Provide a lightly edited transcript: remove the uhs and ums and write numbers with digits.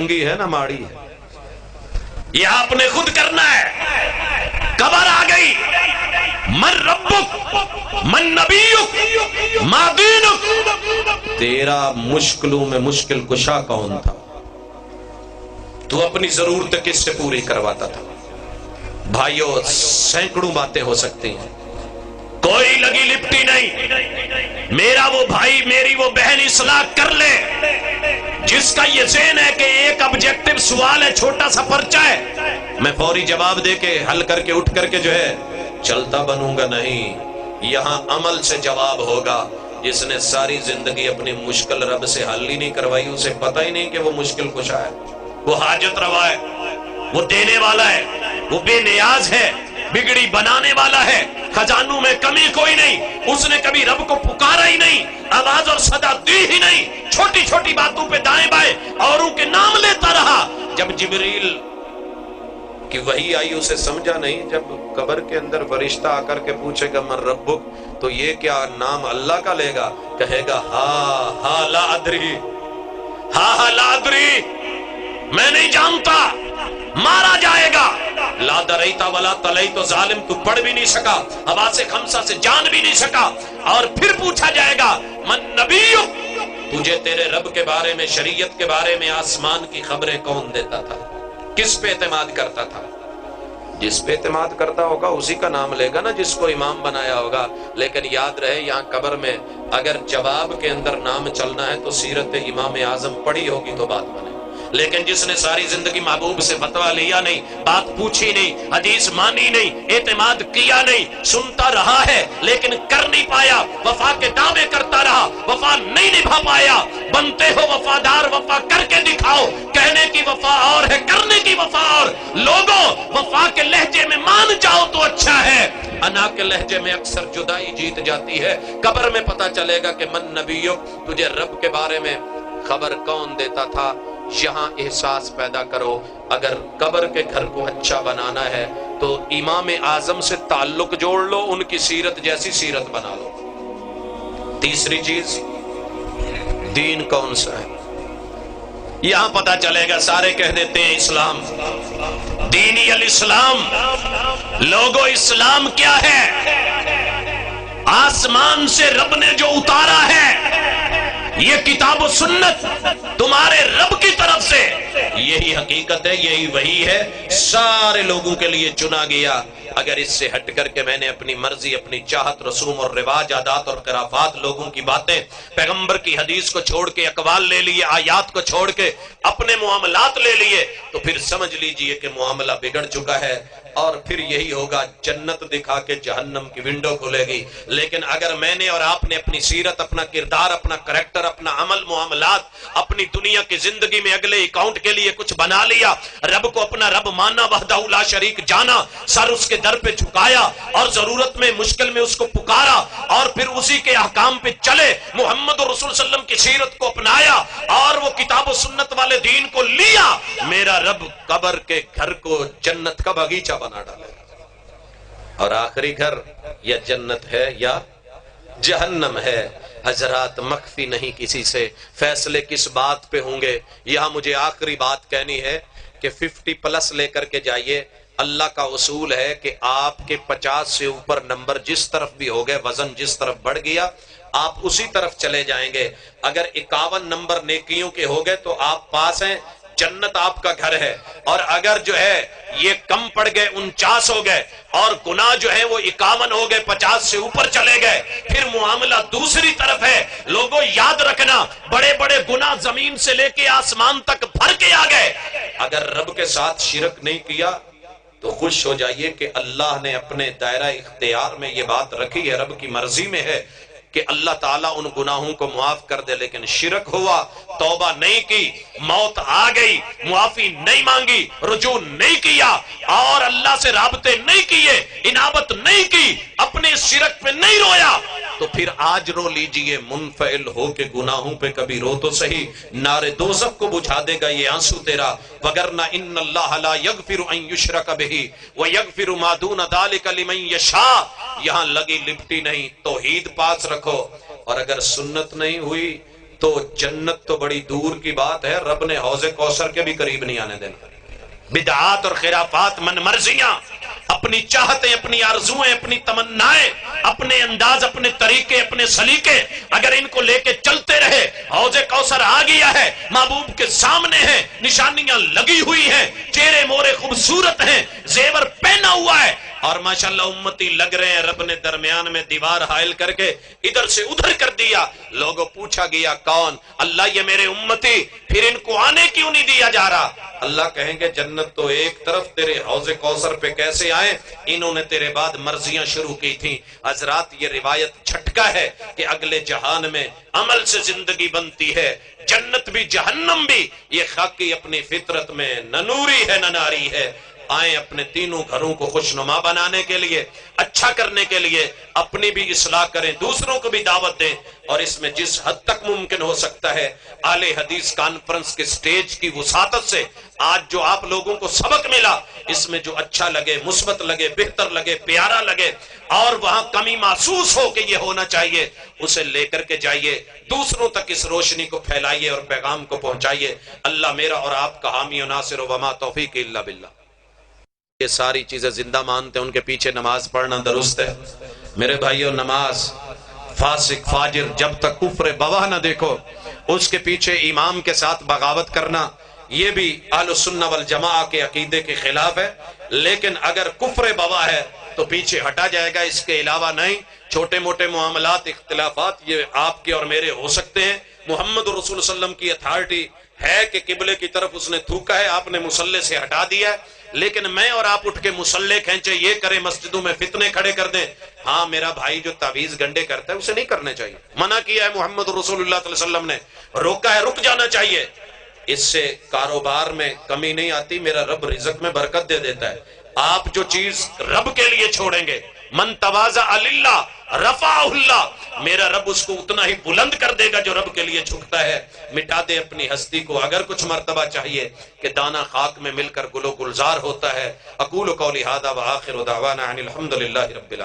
ہے نا ماڑی ہے، یہ آپ نے خود کرنا ہے۔ قبر آ گئی، من ربک من نبیک ما دینک، تیرا مشکلوں میں مشکل کشا کون تھا؟ تو اپنی ضرورت کس سے پوری کرواتا تھا؟ بھائیو سینکڑوں باتیں ہو سکتی ہیں، کوئی لگی لپٹی نہیں۔ میرا وہ بھائی میری وہ بہن اصلاح کر لے جس کا یہ ذہن ہے کہ ایک آبجیکٹو سوال ہے، چھوٹا سا پرچہ ہے، میں فوری جواب دے کے حل کر کے اٹھ کر کے جو ہے چلتا بنوں گا، نہیں، یہاں عمل سے جواب ہوگا۔ جس نے ساری زندگی اپنی مشکل رب سے حل ہی نہیں کروائی، اسے پتہ ہی نہیں کہ وہ مشکل کشا ہے، وہ حاجت روا ہے، وہ دینے والا ہے، وہ بے نیاز ہے، بگڑی بنانے والا ہے، خزانوں میں کمی کوئی نہیں۔ اس نے کبھی رب کو پکارا ہی نہیں، آواز اور صدا دی ہی نہیں، چھوٹی چھوٹی باتوں پہ دائیں بائیں اوروں کے نام لیتا رہا۔ جب جبریل کی وحی آئی اسے سمجھا نہیں، جب قبر کے اندر فرشتہ آ کر کے پوچھے گا من ربک، تو یہ کیا نام اللہ کا لے گا؟ کہے گا ہا لا ادری، ہا لا ادری، میں نہیں جانتا، مارا جائے گا۔ لا دریتا ولا تلیتا، ظالم تو پڑھ بھی نہیں سکا، حواس خمسہ سے جان بھی نہیں سکا۔ اور پھر پوچھا جائے گا من نبیک، تجھے تیرے رب کے بارے میں، شریعت کے بارے میں، آسمان کی خبریں کون دیتا تھا؟ کس پہ اعتماد کرتا تھا؟ جس پہ اعتماد کرتا ہوگا اسی کا نام لے گا نا، جس کو امام بنایا ہوگا۔ لیکن یاد رہے یہاں قبر میں اگر جواب کے اندر نام چلنا ہے تو سیرت امام اعظم پڑھی ہوگی تو بات بنے۔ لیکن جس نے ساری زندگی محبوب سے فتویٰ لیا نہیں، بات پوچھی نہیں، حدیث مانی نہیں، اعتماد کیا نہیں، سنتا رہا ہے لیکن کر نہیں پایا، وفا کے دعوے کرتا رہا، وفا نہیں نبھا پایا۔ بنتے ہو وفادار، وفا کر کے دکھاؤ، کہنے کی وفا اور ہے، کرنے کی وفا اور۔ لوگوں وفا کے لہجے میں مان جاؤ تو اچھا ہے، انا کے لہجے میں اکثر جدائی جیت جاتی ہے۔ قبر میں پتا چلے گا کہ من نبیک، تجھے رب کے بارے میں خبر کون دیتا تھا۔ یہاں احساس پیدا کرو، اگر قبر کے گھر کو اچھا بنانا ہے تو امام اعظم سے تعلق جوڑ لو، ان کی سیرت جیسی سیرت بنا لو۔ تیسری چیز، دین کون سا ہے؟ یہاں پتا چلے گا، سارے کہہ دیتے ہیں اسلام، دینی الاسلام۔ لوگو اسلام کیا ہے؟ آسمان سے رب نے جو اتارا ہے، یہ کتاب و سنت تمہارے رب کی طرف سے، یہی حقیقت ہے، یہی وحی ہے، سارے لوگوں کے لیے چنا گیا۔ اگر اس سے ہٹ کر کے میں نے اپنی مرضی، اپنی چاہت، رسوم اور رواج، عادات اور خرافات، لوگوں کی باتیں، پیغمبر کی حدیث کو چھوڑ کے، اقوال لے لیے، آیات کو چھوڑ کے اپنے معاملات لے لیے، تو پھر سمجھ لیجئے کہ معاملہ بگڑ چکا ہے، اور پھر یہی ہوگا، جنت دکھا کے جہنم کی ونڈو کھلے گی۔ لیکن اگر میں نے اور آپ نے اپنی سیرت، اپنا کردار، اپنا کریکٹر، اپنا عمل، معاملات، اپنی دنیا کی زندگی میں اگلے اکاؤنٹ کے لیے کچھ بنا لیا، رب کو اپنا رب مانا، وحدہ لا شریک جانا، سر اس کے در پہ جھکایا، اور ضرورت میں، مشکل میں اس کو پکارا، اور پھر اسی کے احکام پہ چلے، محمد رسول صلی اللہ علیہ وسلم کی سیرت کو اپنایا، اور وہ کتاب و سنت والے دین کو لیا، میرا رب قبر کے گھر کو جنت کا باغیچہ بنا ڈالے گا۔ اور آخری گھر یا جنت ہے یا جہنم ہے۔ حضرات مخفی نہیں کسی سے، فیصلے کس بات پہ ہوں گے؟ یہاں مجھے آخری بات کہنی ہے کہ 50+ لے کر کے جائیے۔ اللہ کا اصول ہے کہ آپ کے 50 سے اوپر نمبر جس طرف بھی ہو گئے، وزن جس طرف بڑھ گیا، آپ اسی طرف چلے جائیں گے۔ اگر 51 نمبر نیکیوں کے ہو گئے تو آپ پاس ہیں، جنت آپ کا گھر ہے۔ اور اگر جو ہے یہ کم پڑ گئے، 49 ہو گئے، اور گناہ جو ہے وہ 51 ہو گئے، 50 سے اوپر چلے گئے، پھر معاملہ دوسری طرف ہے۔ لوگوں یاد رکھنا، بڑے بڑے گناہ زمین سے لے کے آسمان تک بھر کے آ گئے، اگر رب کے ساتھ شرک نہیں کیا تو خوش ہو جائیے کہ اللہ نے اپنے دائرہ اختیار میں یہ بات رکھی ہے، رب کی مرضی میں ہے کہ اللہ تعالیٰ ان گناہوں کو معاف کر دے۔ لیکن شرک ہوا، توبہ نہیں کی، موت آ گئی، معافی نہیں مانگی، رجوع نہیں کیا، اور اللہ سے رابطے نہیں کیے، انابت نہیں کی، اپنے شرک پہ نہیں رویا، تو پھر آج رو لیجئے، منفعل ہو کے گناہوں پہ کبھی رو تو صحیح، نار دوزخ کو بجھا دے گا یہ آنسو تیرا۔ وگرنہ ان اللہ لا یغفر ان یشرک بہ ویغفر ما دون ذلک لمن یشاء۔ یہاں لگی لپٹی نہیں، توحید پاس رکھو، اور اگر سنت نہیں ہوئی تو جنت تو بڑی دور کی بات ہے، رب نے حوض کوثر کے بھی قریب نہیں آنے دینا۔ بدعات اور خرافات، من مرضیاں، اپنی چاہتیں، اپنی آرزوئیں، اپنی تمنائیں، اپنے انداز، اپنے طریقے، اپنے سلیقے، اگر ان کو لے کے چلتے رہے، حوض کوثر آ گیا ہے، محبوب کے سامنے ہے، نشانیاں لگی ہوئی ہیں، چہرے مورے خوبصورت ہیں، زیور پہنا ہوا ہے، اور ماشاءاللہ امتی لگ رہے ہیں، رب نے درمیان میں دیوار حائل کر کے ادھر سے ادھر کر دیا۔ لوگوں پوچھا گیا کون؟ اللہ یہ میرے امتی، پھر ان کو آنے کیوں نہیں دیا جا رہا؟ اللہ کہیں گے جنت تو ایک طرف، تیرے حوض کوثر پہ کیسے آئے؟ انہوں نے تیرے بعد مرضیاں شروع کی تھیں۔ حضرات یہ روایت جھٹکا ہے کہ اگلے جہان میں عمل سے زندگی بنتی ہے، جنت بھی جہنم بھی، یہ خاکی اپنی فطرت میں نہ نوری ہے نہ ناری ہے۔ آئیں اپنے تینوں گھروں کو خوشنما بنانے کے لیے، اچھا کرنے کے لیے، اپنی بھی اصلاح کریں، دوسروں کو بھی دعوت دیں، اور اس میں جس حد تک ممکن ہو سکتا ہے اہل حدیث کانفرنس کے سٹیج کی وسعت سے آج جو آپ لوگوں کو سبق ملا، اس میں جو اچھا لگے، مثبت لگے، بہتر لگے، پیارا لگے، اور وہاں کمی محسوس ہو کہ یہ ہونا چاہیے، اسے لے کر کے جائیے، دوسروں تک اس روشنی کو پھیلائیے اور پیغام کو پہنچائیے۔ اللہ میرا اور آپ کا حامی و ناصر، وما توفیق الا باللہ۔ یہ ساری چیزیں زندہ مانتے ہیں، ان کے پیچھے نماز پڑھنا درست ہے میرے بھائیوں۔ نماز، فاسق فاجر جب تک کفر بواہ نہ دیکھو، اس کے پیچھے امام کے ساتھ بغاوت کرنا، یہ بھی اہل السنہ والجماعہ کے عقیدے کے خلاف ہے۔ لیکن اگر کفر بواہ ہے تو پیچھے ہٹا جائے گا، اس کے علاوہ نہیں۔ چھوٹے موٹے معاملات، اختلافات یہ آپ کے اور میرے ہو سکتے ہیں۔ محمد رسول صلی اللہ علیہ وسلم کی اتھارٹی ہے کہ قبلے کی طرف اس نے تھوکا ہے، آپ نے مصلے سے ہٹا دیا ہے، لیکن میں اور آپ اٹھ کے مصلے کھینچے، یہ کریں، مسجدوں میں فتنے کھڑے کر دیں، ہاں میرا بھائی جو تعویذ گنڈے کرتا ہے اسے نہیں کرنے چاہیے، منع کیا ہے محمد رسول اللہ صلی اللہ علیہ وسلم نے، روکا ہے، رک جانا چاہیے۔ اس سے کاروبار میں کمی نہیں آتی، میرا رب رزق میں برکت دے دیتا ہے۔ آپ جو چیز رب کے لیے چھوڑیں گے، من تواضع للہ رفعہ اللہ، میرا رب اس کو اتنا ہی بلند کر دے گا جو رب کے لیے جھکتا ہے۔ مٹا دے اپنی ہستی کو، اگر کچھ مرتبہ چاہیے کہ دانا خاک میں مل کر گل و گلزار ہوتا ہے۔ اقول قولی ھذا وآخر دعوانا ان الحمد للہ رب العالمین۔